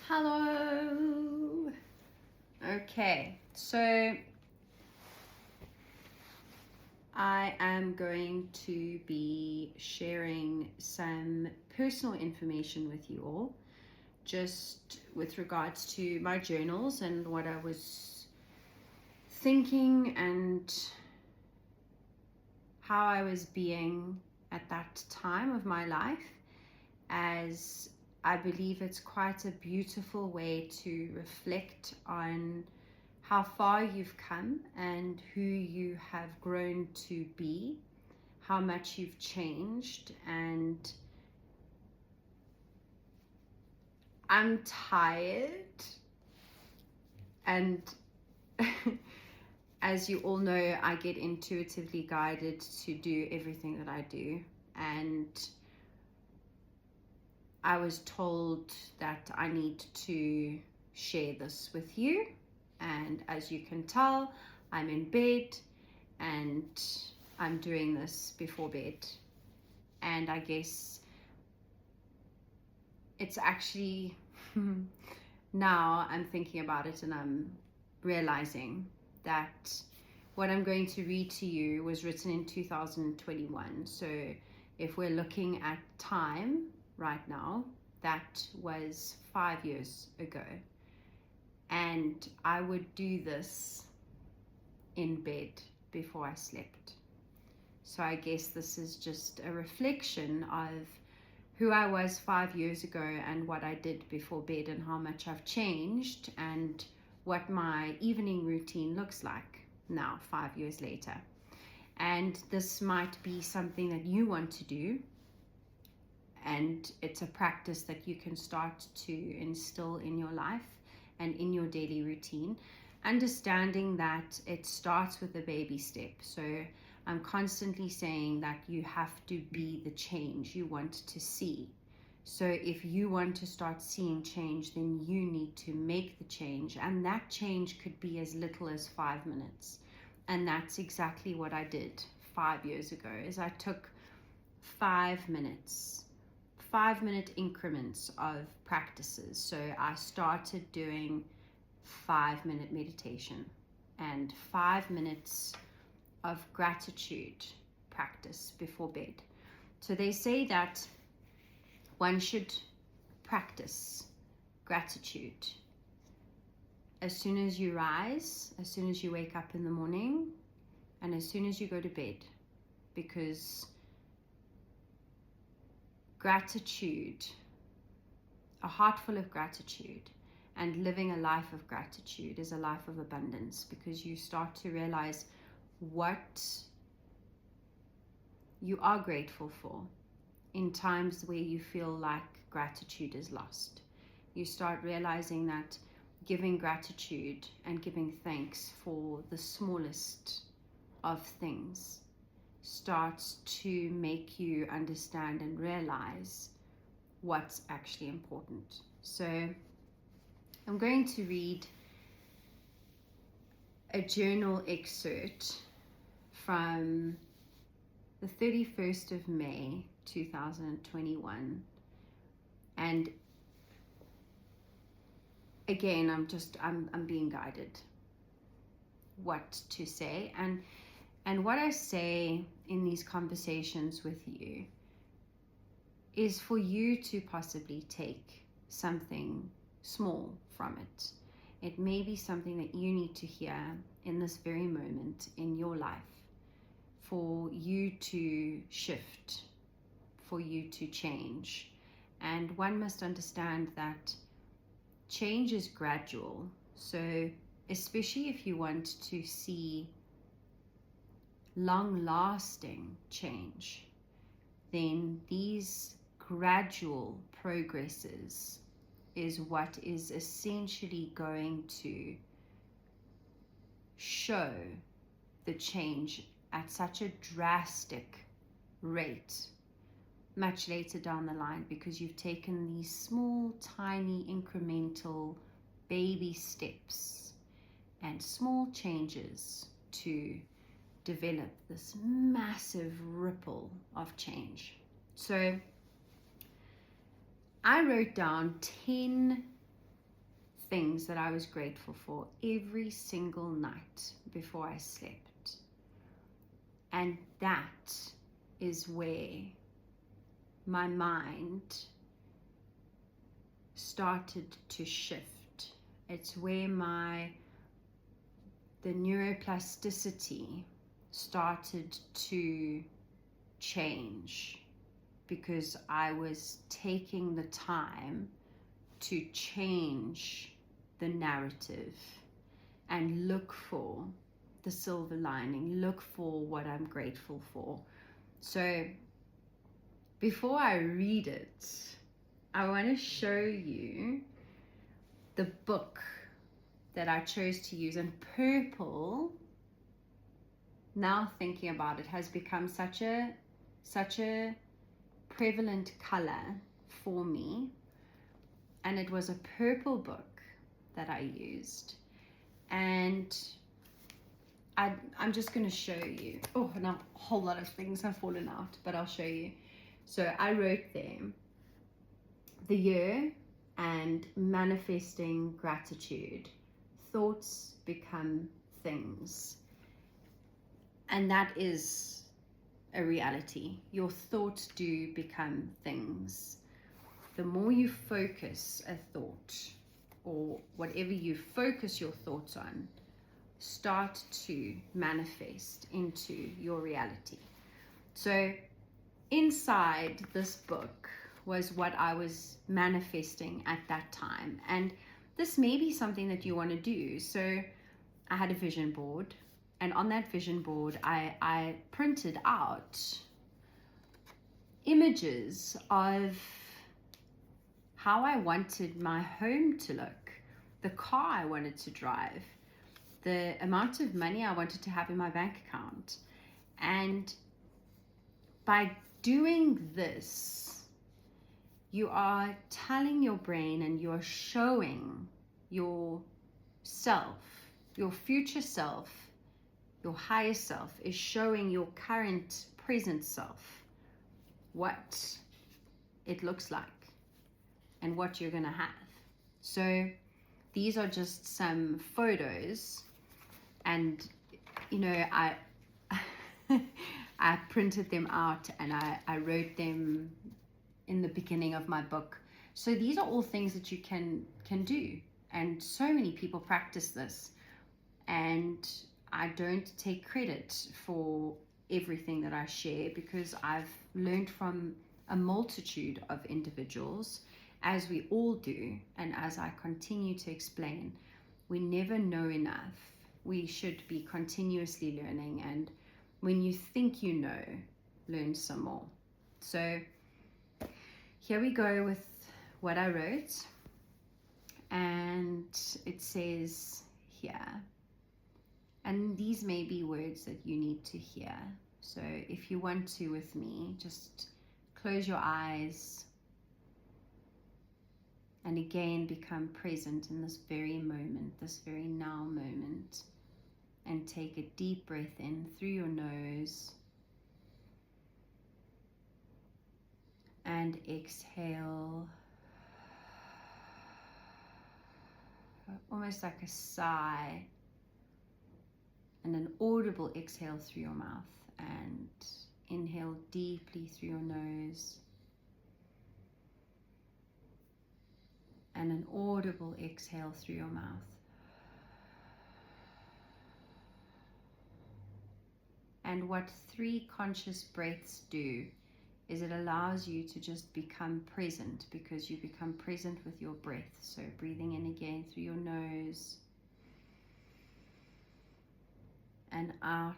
Hello. Okay, so I am going to be sharing some personal information with you all, just with regards to my journals and what I was thinking and how I was being at that time of my life, as I believe it's quite a beautiful way to reflect on how far you've come and who you have grown to be, how much you've changed. And I'm tired, and as you all know, I get intuitively guided to do everything that I do, and I was told that I need to share this with you. And as you can tell, I'm in bed and I'm doing this before bed. And I guess it's actually now I'm thinking about it and I'm realizing that what I'm going to read to you was written in 2021. So if we're looking at time right now, that was 5 years ago. And I would do this in bed before I slept. So I guess this is just a reflection of who I was 5 years ago and what I did before bed and how much I've changed and what my evening routine looks like now 5 years later. And this might be something that you want to do, and it's a practice that you can start to instill in your life and in your daily routine, understanding that it starts with a baby step. So I'm constantly saying that you have to be the change you want to see. So if you want to start seeing change, then you need to make the change, and that change could be as little as 5 minutes. And that's exactly what I did 5 years ago, is I took 5 minutes, 5-minute increments of practices. So I started doing 5-minute meditation and 5 minutes of gratitude practice before bed. So they say that one should practice gratitude as soon as you rise, as soon as you wake up in the morning, and as soon as you go to bed, because gratitude, a heart full of gratitude and living a life of gratitude is a life of abundance, because you start to realize what you are grateful for in times where you feel like gratitude is lost. You start realizing that giving gratitude and giving thanks for the smallest of things starts to make you understand and realize what's actually important. So I'm going to read a journal excerpt from the 31st of May 2021, and again I'm being guided what to say, and what I say in these conversations with you is for you to possibly take something small from it. It may be something that you need to hear in this very moment in your life, for you to shift, for you to change. And one must understand that change is gradual. So especially if you want to see long-lasting change, then these gradual progresses is what is essentially going to show the change at such a drastic rate much later down the line, because you've taken these small, tiny, incremental baby steps and small changes to develop this massive ripple of change. So I wrote down 10 things that I was grateful for every single night before I slept. And that is where my mind started to shift. It's where the neuroplasticity started to change, because I was taking the time to change the narrative and look for the silver lining, look for what I'm grateful for. So before I read it, I want to show you the book that I chose to use. And purple, now thinking about it, has become such a prevalent color for me. And it was a purple book that I used. And I'm just going to show you. Oh, and a whole lot of things have fallen out, but I'll show you. So I wrote there, the year and manifesting gratitude. Thoughts become things. And that is a reality. Your thoughts do become things. The more you focus a thought, or whatever you focus your thoughts on, start to manifest into your reality. So inside this book was what I was manifesting at that time. And this may be something that you want to do. So I had a vision board, and on that vision board, I printed out images of how I wanted my home to look, the car I wanted to drive, the amount of money I wanted to have in my bank account. And by doing this, you are telling your brain, and you're showing yourself, your future self, your higher self is showing your current present self what it looks like and what you're going to have. So these are just some photos, and I I printed them out, and I wrote them in the beginning of my book. So these are all things that you can do, and so many people practice this, and I don't take credit for everything that I share, because I've learned from a multitude of individuals, as we all do. And as I continue to explain, we never know enough. We should be continuously learning, and when you think you know, learn some more. So here we go with what I wrote, and it says here, and these may be words that you need to hear. So if you want to with me, just close your eyes and again become present in this very moment, this very now moment, and take a deep breath in through your nose and exhale, almost like a sigh, and an audible exhale through your mouth, and inhale deeply through your nose, and an audible exhale through your mouth. And what 3 conscious breaths do is it allows you to just become present, because you become present with your breath. So breathing in again through your nose and out.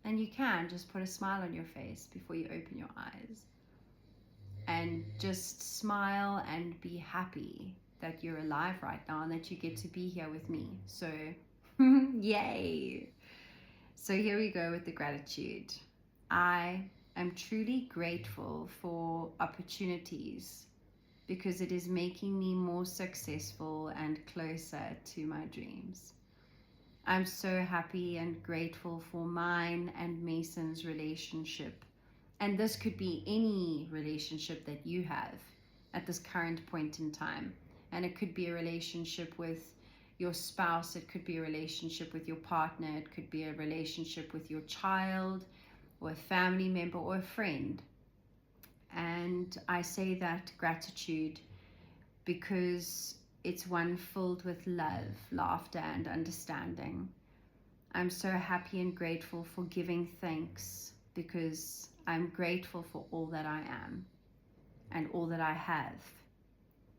And you can just put a smile on your face before you open your eyes, and just smile and be happy that you're alive right now and that you get to be here with me. So yay. So here we go with the gratitude. I am truly grateful for opportunities, because it is making me more successful and closer to my dreams. I'm so happy and grateful for mine and Mason's relationship, And this could be any relationship that you have at this current point in time. And it could be a relationship with your spouse, it could be a relationship with your partner, it could be a relationship with your child, or a family member, or a friend. And I say that gratitude because it's one filled with love, laughter, and understanding. I'm so happy and grateful for giving thanks because I'm grateful for all that I am and all that I have.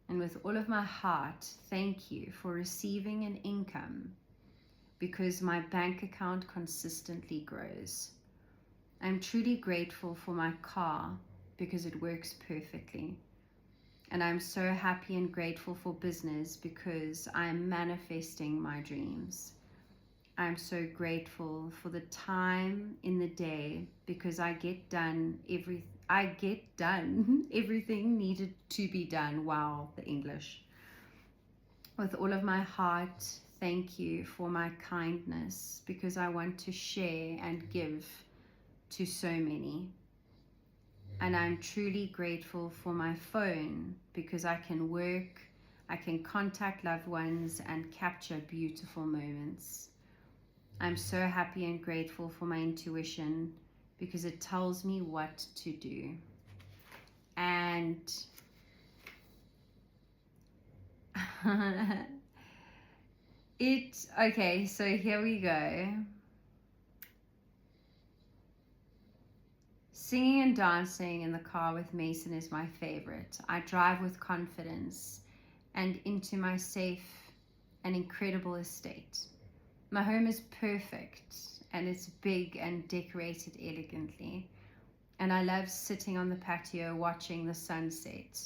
And with all of my heart, thank you for receiving an income because my bank account consistently grows. I'm truly grateful for my car because it works perfectly. And I'm so happy and grateful for business because I am manifesting my dreams. I'm so grateful for the time in the day because I get done everything needed to be done. Wow, the English. With all of my heart, thank you for my kindness because I want to share and give to so many. And I'm truly grateful for my phone because I can work, I can contact loved ones and capture beautiful moments. I'm so happy and grateful for my intuition because it tells me what to do. And okay, so here we go. Singing and dancing in the car with Mason is my favorite. I drive with confidence and into my safe and incredible estate. My home is perfect and it's big and decorated elegantly. And I love sitting on the patio watching the sunset.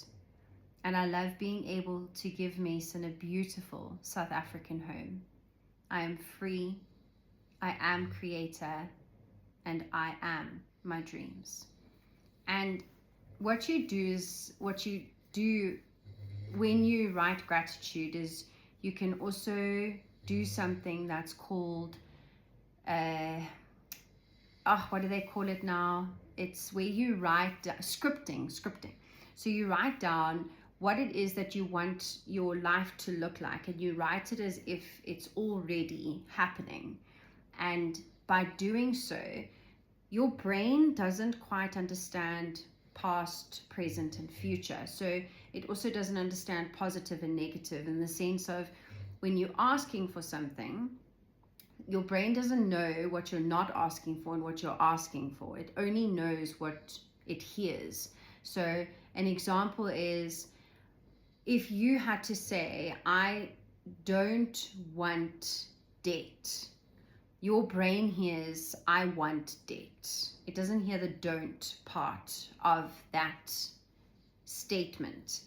And I love being able to give Mason a beautiful South African home. I am free, I am creator, and I am my dreams. And what you do when you write gratitude is you can also do something that's called what do they call it now? It's where you write scripting. So you write down what it is that you want your life to look like, and you write it as if it's already happening. And by doing so, your brain doesn't quite understand past, present, and future. So it also doesn't understand positive and negative in the sense of when you're asking for something, your brain doesn't know what you're not asking for and what you're asking for. It only knows what it hears. So an example is if you had to say, I don't want debt. Your brain hears, I want debt. It doesn't hear the don't part of that statement.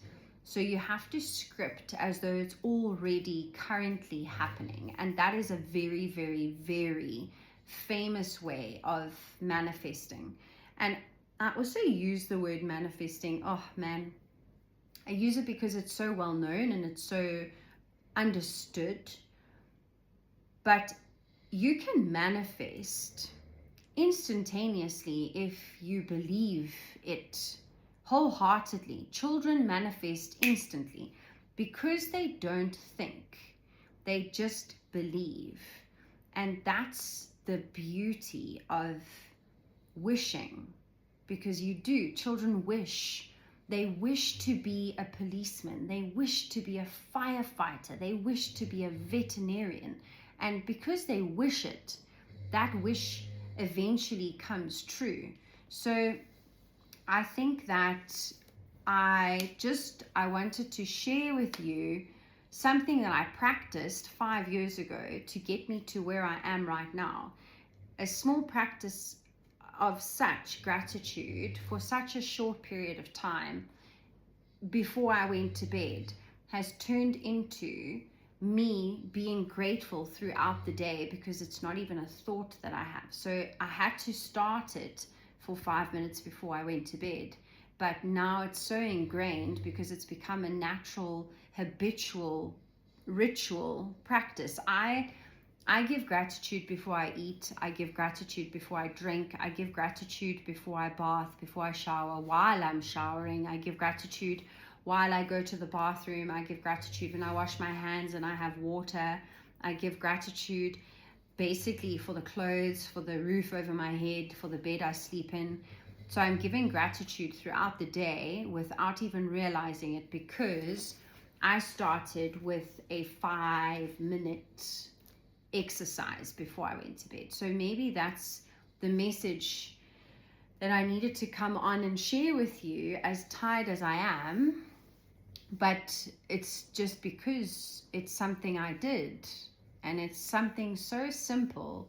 So you have to script as though it's already currently happening. And that is a very, very, very famous way of manifesting. And I also use the word manifesting. Oh man, I use it because it's so well known and it's so understood. But you can manifest instantaneously if you believe it wholeheartedly. Children manifest instantly because they don't think, they just believe. And that's the beauty of wishing, because you do. Children wish. They wish to be a policeman, they wish to be a firefighter, they wish to be a veterinarian. And because they wish it, that wish eventually comes true. So I think that I wanted to share with you something that I practiced 5 years ago to get me to where I am right now. A small practice of such gratitude for such a short period of time before I went to bed has turned into me being grateful throughout the day, because it's not even a thought that I have. So I had to start it for 5 minutes before I went to bed, but now it's so ingrained because it's become a natural, habitual, ritual practice. I I give gratitude before I eat. I give gratitude before I drink. I give gratitude before I bath, before I shower, while I'm showering. I give gratitude while I go to the bathroom. I give gratitude when I wash my hands and I have water. I give gratitude basically for the clothes, for the roof over my head, for the bed I sleep in. So I'm giving gratitude throughout the day without even realizing it, because I started with a 5-minute exercise before I went to bed. So maybe that's the message that I needed to come on and share with you, as tired as I am. But it's just because it's something I did, and it's something so simple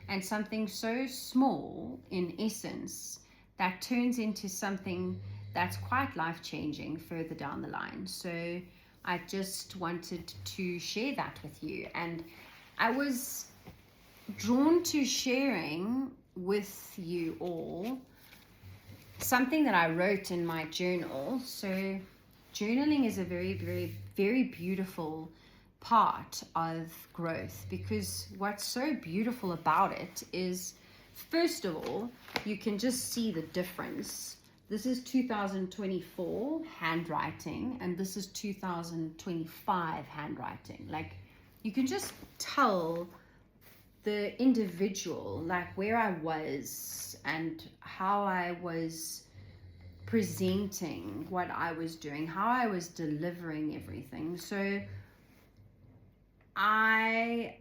and something so small in essence that turns into something that's quite life-changing further down the line. So I just wanted to share that with you, and I was drawn to sharing with you all something that I wrote in my journal. So journaling is a very, very, very beautiful part of growth, because what's so beautiful about it is, first of all, you can just see the difference. This is 2024 handwriting, and this is 2025 handwriting. Like, you can just tell the individual, like where I was and how I was presenting what I was doing, how I was delivering everything. So I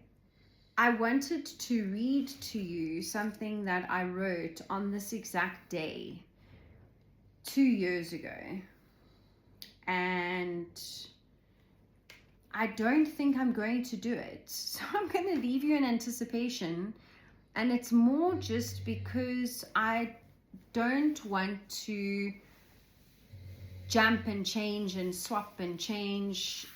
wanted to read to you something that I wrote on this exact day 2 years ago. And I don't think I'm going to do it. So I'm going to leave you in anticipation. And it's more just because I don't want to jump and change and swap and change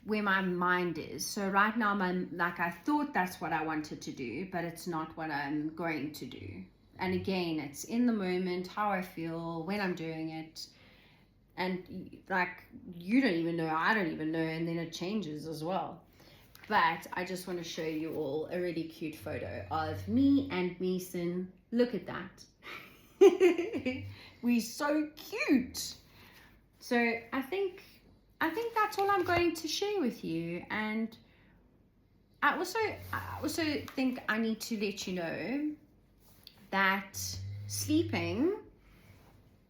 where my mind is. So right now, I thought that's what I wanted to do, but it's not what I'm going to do. And again, it's in the moment, how I feel when I'm doing it. And like, you don't even know, I don't even know, and then it changes as well. But I just want to show you all a really cute photo of me and Mason. Look at that. We're so cute. So I think that's all I'm going to share with you. And I also think I need to let you know that sleeping,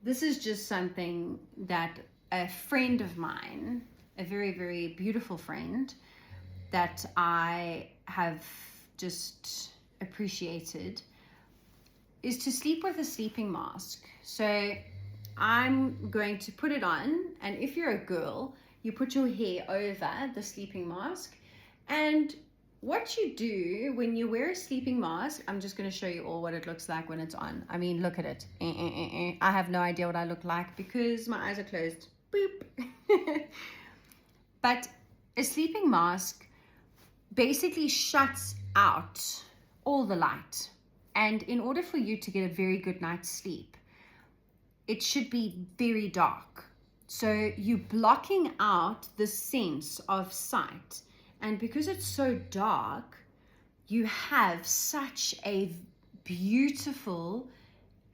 this is just something that a friend of mine, a very, very beautiful friend that I have just appreciated, is to sleep with a sleeping mask. So I'm going to put it on, and if you're a girl, you put your hair over the sleeping mask. And what you do when you wear a sleeping mask, I'm just going to show you all what it looks like when it's on. I mean, look at it. I have no idea what I look like because my eyes are closed. Boop. But a sleeping mask basically shuts out all the light. And in order for you to get a very good night's sleep, it should be very dark. So you're blocking out the sense of sight. And because it's so dark, you have such a beautiful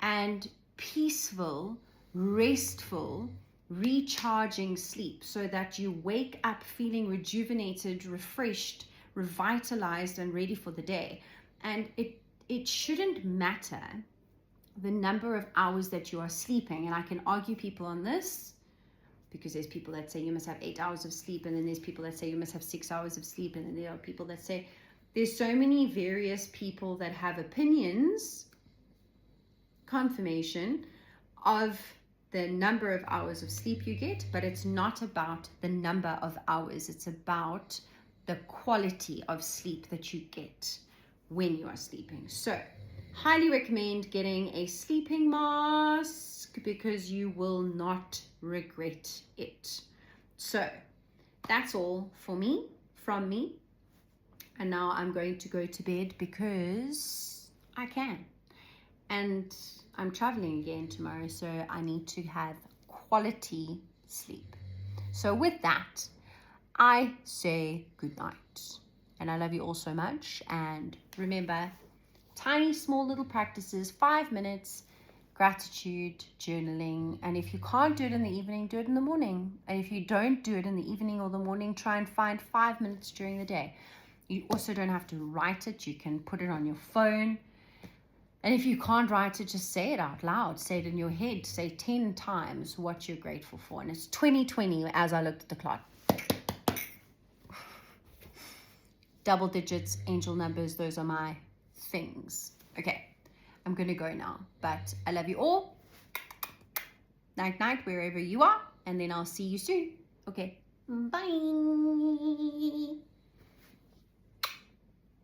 and peaceful, restful, recharging sleep, so that you wake up feeling rejuvenated, refreshed, revitalized, and ready for the day. And it shouldn't matter the number of hours that you are sleeping. And I can argue people on this, because there's people that say you must have 8 hours of sleep, and then there's people that say you must have 6 hours of sleep, and then there are people that say, there's so many various people that have opinions, confirmation of the number of hours of sleep you get. But it's not about the number of hours, it's about the quality of sleep that you get when you are sleeping. So highly recommend getting a sleeping mask, because you will not regret it. So that's all from me. And now I'm going to go to bed because I can. And I'm traveling again tomorrow, so I need to have quality sleep. So with that, I say good night. And I love you all so much. And remember, tiny, small little practices, 5 minutes, gratitude, journaling. And if you can't do it in the evening, do it in the morning. And if you don't do it in the evening or the morning, try and find 5 minutes during the day. You also don't have to write it. You can put it on your phone. And if you can't write it, just say it out loud. Say it in your head. Say 10 times what you're grateful for. And it's 2020 as I looked at the clock. Double digits, angel numbers, those are my things. Okay, I'm going to go now. But I love you all. Night, night, wherever you are. And then I'll see you soon. Okay, bye.